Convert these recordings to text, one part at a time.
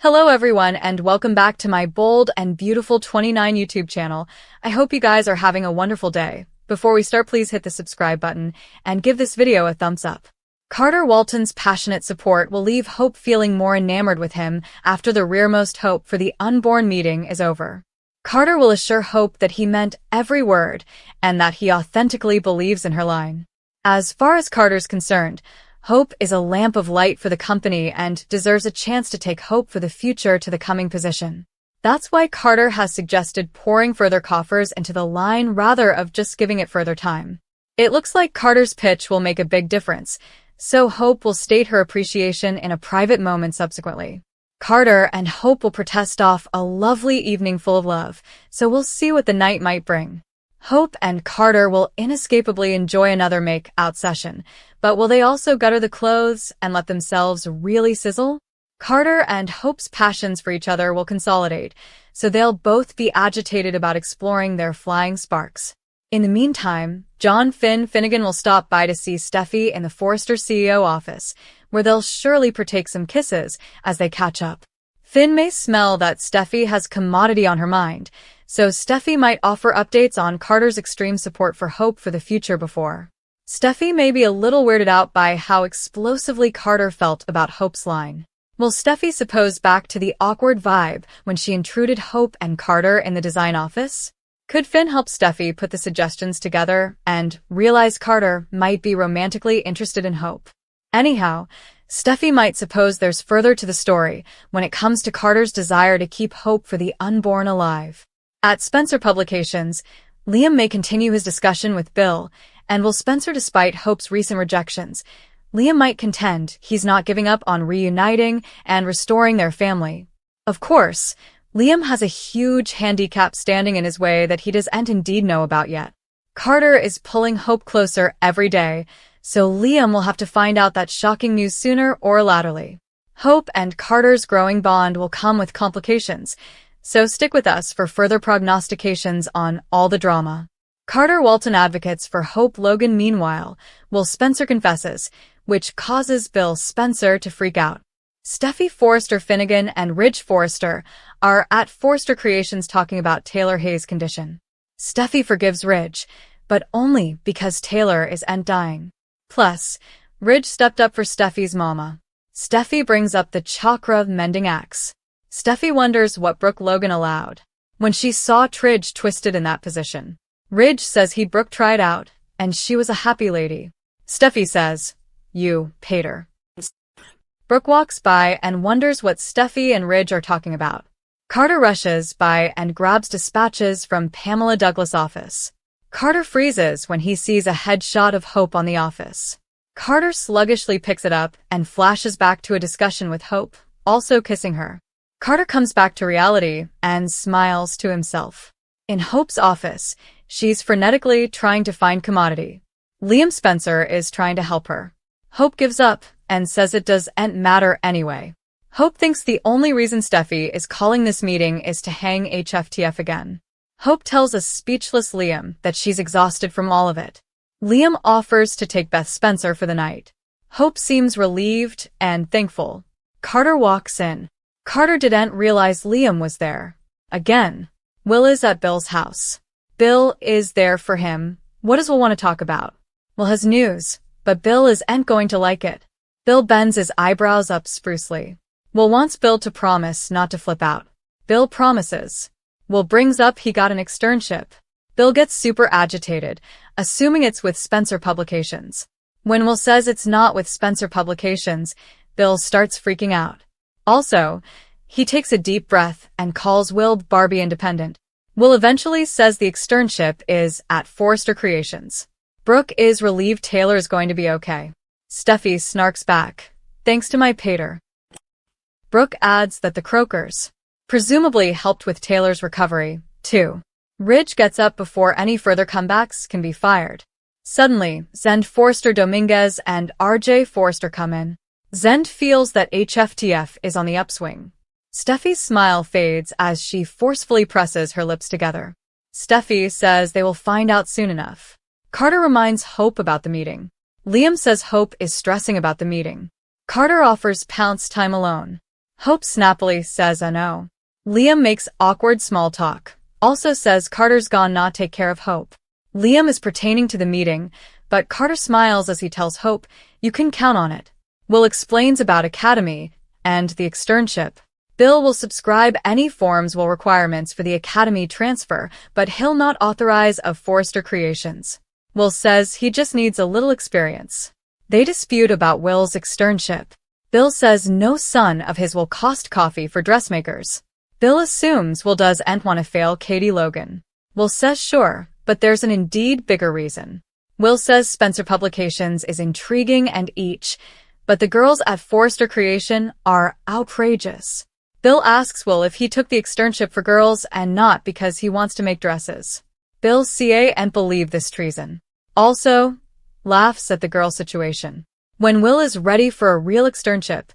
Hello everyone and welcome back to my Bold and Beautiful 29 YouTube channel. I hope you guys are having a wonderful day. Before we start, please hit the subscribe button and give this video a thumbs up. Carter Walton's passionate support will leave Hope feeling more enamored with him after the rearmost hope for the unborn meeting is over. Carter will assure Hope that he meant every word and that he authentically believes in her line. As far as Carter's concerned, Hope is a lamp of light for the company and deserves a chance to take hope for the future to the coming position. That's why Carter has suggested pouring further coffers into the line rather of just giving it further time. It looks like Carter's pitch will make a big difference, so Hope will state her appreciation in a private moment subsequently. Carter and Hope will protest off a lovely evening full of love, so we'll see what the night might bring. Hope and Carter will inescapably enjoy another make-out session, but will they also gutter the clothes and let themselves really sizzle? Carter and Hope's passions for each other will consolidate, so they'll both be agitated about exploring their flying sparks. In the meantime, John Finnegan will stop by to see Steffy in the Forrester CEO office, where they'll surely partake some kisses as they catch up. Finn may smell that Steffy has commodity on her mind, so Steffy might offer updates on Carter's extreme support for Hope for the future before. Steffy may be a little weirded out by how explosively Carter felt about Hope's line. Will Steffy suppose back to the awkward vibe when she intruded Hope and Carter in the design office? Could Finn help Steffy put the suggestions together and realize Carter might be romantically interested in Hope? Anyhow, Steffy might suppose there's further to the story when it comes to Carter's desire to keep Hope for the unborn alive. At Spencer Publications, Liam may continue his discussion with Bill, and will Spencer despite Hope's recent rejections. Liam might contend he's not giving up on reuniting and restoring their family. Of course, Liam has a huge handicap standing in his way that he doesn't indeed know about yet. Carter is pulling Hope closer every day, so Liam will have to find out that shocking news sooner or laterly. Hope and Carter's growing bond will come with complications, so stick with us for further prognostications on all the drama. Carter Walton advocates for Hope Logan meanwhile, while Spencer confesses, which causes Bill Spencer to freak out. Steffy Forrester Finnegan and Ridge Forrester are at Forrester Creations talking about Taylor Hayes' condition. Steffy forgives Ridge, but only because Taylor is dying. Plus, Ridge stepped up for Steffy's mama. Steffy brings up the chakra-mending axe. Steffy wonders what Brooke Logan allowed when she saw Tridge twisted in that position. Ridge says Brooke tried out, and she was a happy lady. Steffy says, "You paid her." Brooke walks by and wonders what Steffy and Ridge are talking about. Carter rushes by and grabs dispatches from Pamela Douglas' office. Carter freezes when he sees a headshot of Hope on the office. Carter sluggishly picks it up and flashes back to a discussion with Hope, also kissing her. Carter comes back to reality and smiles to himself. In Hope's office, she's frenetically trying to find commodity. Liam Spencer is trying to help her. Hope gives up and says it doesn't matter anyway. Hope thinks the only reason Steffy is calling this meeting is to hang HFTF again. Hope tells a speechless Liam that she's exhausted from all of it. Liam offers to take Beth Spencer for the night. Hope seems relieved and thankful. Carter walks in. Carter didn't realize Liam was there. Again, Will is at Bill's house. Bill is there for him. What does Will want to talk about? Will has news, but Bill isn't going to like it. Bill bends his eyebrows up sprucely. Will wants Bill to promise not to flip out. Bill promises. Will brings up he got an externship. Bill gets super agitated, assuming it's with Spencer Publications. When Will says it's not with Spencer Publications, Bill starts freaking out. Also, he takes a deep breath and calls Will Barbie independent. Will eventually says the externship is at Forrester Creations. Brooke is relieved Taylor is going to be okay. Steffy snarks back, "Thanks to my pater." Brooke adds that the Croakers presumably helped with Taylor's recovery, too. Ridge gets up before any further comebacks can be fired. Suddenly, Zend Forrester Dominguez and RJ Forrester come in. Zend feels that HFTF is on the upswing. Steffy's smile fades as she forcefully presses her lips together. Steffy says they will find out soon enough. Carter reminds Hope about the meeting. Liam says Hope is stressing about the meeting. Carter offers Pounce time alone. Hope snappily says no. Liam makes awkward small talk. Also says Carter's gone not take care of Hope. Liam is pertaining to the meeting, but Carter smiles as he tells Hope, you can count on it. Will explains about Academy and the externship. Bill will subscribe any forms will requirements for the Academy transfer, but he'll not authorize of Forrester Creations. Will says he just needs a little experience. They dispute about Will's externship. Bill says no son of his will cost coffee for dressmakers. Bill assumes Will doesn't want to fail Katie Logan. Will says sure, but there's an indeed bigger reason. Will says Spencer Publications is intriguing and each, but the girls at Forrester Creation are outrageous. Bill asks Will if he took the externship for girls and not because he wants to make dresses. Bill can't believe this treason. Also, laughs at the girl situation. When Will is ready for a real externship,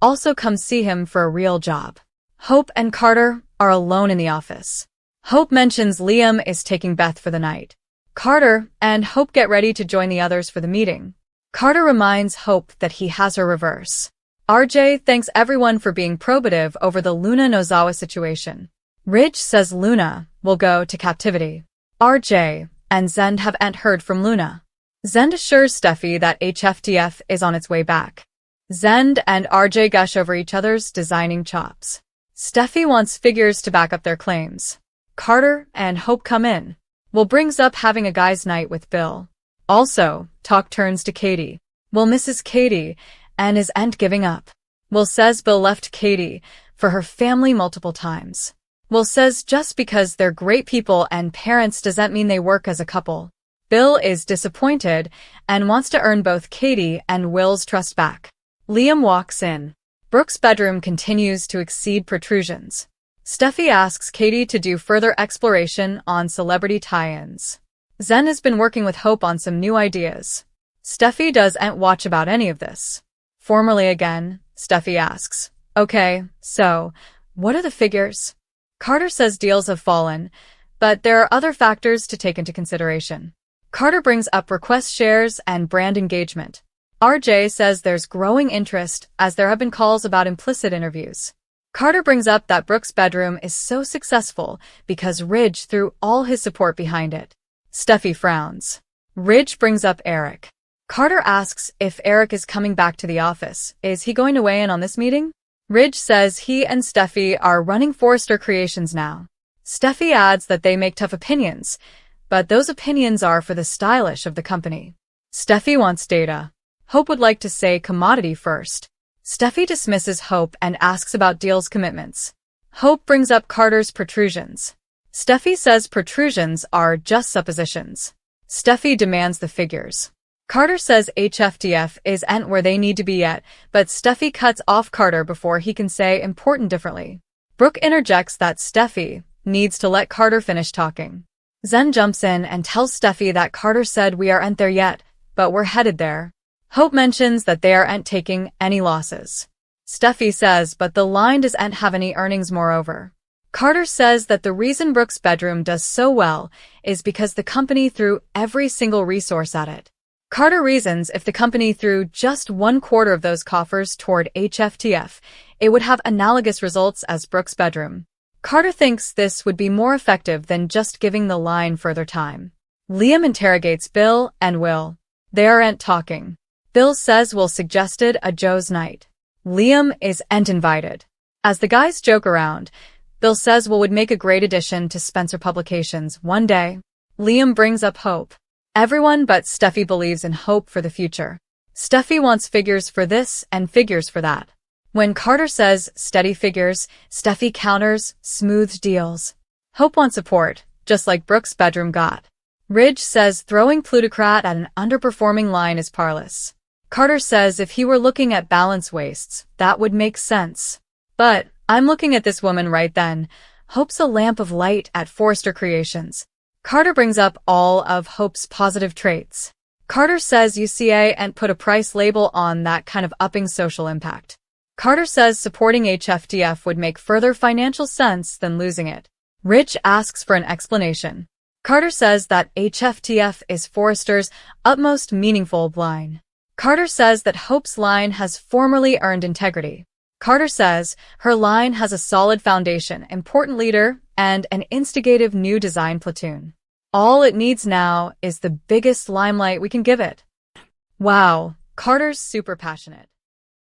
also come see him for a real job. Hope and Carter are alone in the office. Hope mentions Liam is taking Beth for the night. Carter and Hope get ready to join the others for the meeting. Carter reminds Hope that he has her reverse. RJ thanks everyone for being probative over the Luna Nozawa situation. Ridge says Luna will go to captivity. RJ and Zend haven't heard from Luna. Zend assures Steffy that HFTF is on its way back. Zend and RJ gush over each other's designing chops. Steffy wants figures to back up their claims. Carter and Hope come in. Will brings up having a guys' night with Bill. Also, talk turns to Katie. Will misses Katie and isn't giving up. Will says Bill left Katie for her family multiple times. Will says just because they're great people and parents doesn't mean they work as a couple. Bill is disappointed and wants to earn both Katie and Will's trust back. Liam walks in. Brooke's bedroom continues to exceed protrusions. Steffy asks Katie to do further exploration on celebrity tie-ins. Zen has been working with Hope on some new ideas. Steffy doesn't watch about any of this. Formally again, Steffy asks, okay, so, what are the figures? Carter says deals have fallen, but there are other factors to take into consideration. Carter brings up request shares and brand engagement. RJ says there's growing interest as there have been calls about implicit interviews. Carter brings up that Brooke's bedroom is so successful because Ridge threw all his support behind it. Steffy frowns. Ridge brings up Eric. Carter asks if Eric is coming back to the office. Is he going to weigh in on this meeting? Ridge says he and Steffy are running Forrester Creations now. Steffy adds that they make tough opinions, but those opinions are for the stylish of the company. Steffy wants data. Hope would like to say commodity first. Steffy dismisses Hope and asks about deals commitments. Hope brings up Carter's protrusions. Steffy says protrusions are just suppositions. Steffy demands the figures. Carter says HFTF isn't where they need to be yet, but Steffy cuts off Carter before he can say important differently. Brooke interjects that Steffy needs to let Carter finish talking. Zen jumps in and tells Steffy that Carter said we aren't there yet, but we're headed there. Hope mentions that they aren't taking any losses. Steffy says but the line doesn't have any earnings moreover. Carter says that the reason Brooke's bedroom does so well is because the company threw every single resource at it. Carter reasons if the company threw just 1/4 of those coffers toward HFTF, it would have analogous results as Brooke's bedroom. Carter thinks this would be more effective than just giving the line further time. Liam interrogates Bill and Will. They aren't talking. Bill says Will suggested a Joe's night. Liam isn't invited. As the guys joke around, Bill says Will would make a great addition to Spencer Publications one day. Liam brings up Hope. Everyone but Steffy believes in Hope for the future. Steffy wants figures for this and figures for that. When Carter says steady figures, Steffy counters smooth deals. Hope wants support, just like Brooke's bedroom got. Ridge says throwing plutocrat at an underperforming line is parlous. Carter says if he were looking at balance wastes, that would make sense. But I'm looking at this woman right then. Hope's a lamp of light at Forrester Creations. Carter brings up all of Hope's positive traits. Carter says UCA and put a price label on that kind of upping social impact. Carter says supporting HFTF would make further financial sense than losing it. Rich asks for an explanation. Carter says that HFTF is Forrester's utmost meaningful line. Carter says that Hope's line has formerly earned integrity. Carter says her line has a solid foundation, important leader, and an instigative new design platoon. All it needs now is the biggest limelight we can give it. Wow, Carter's super passionate.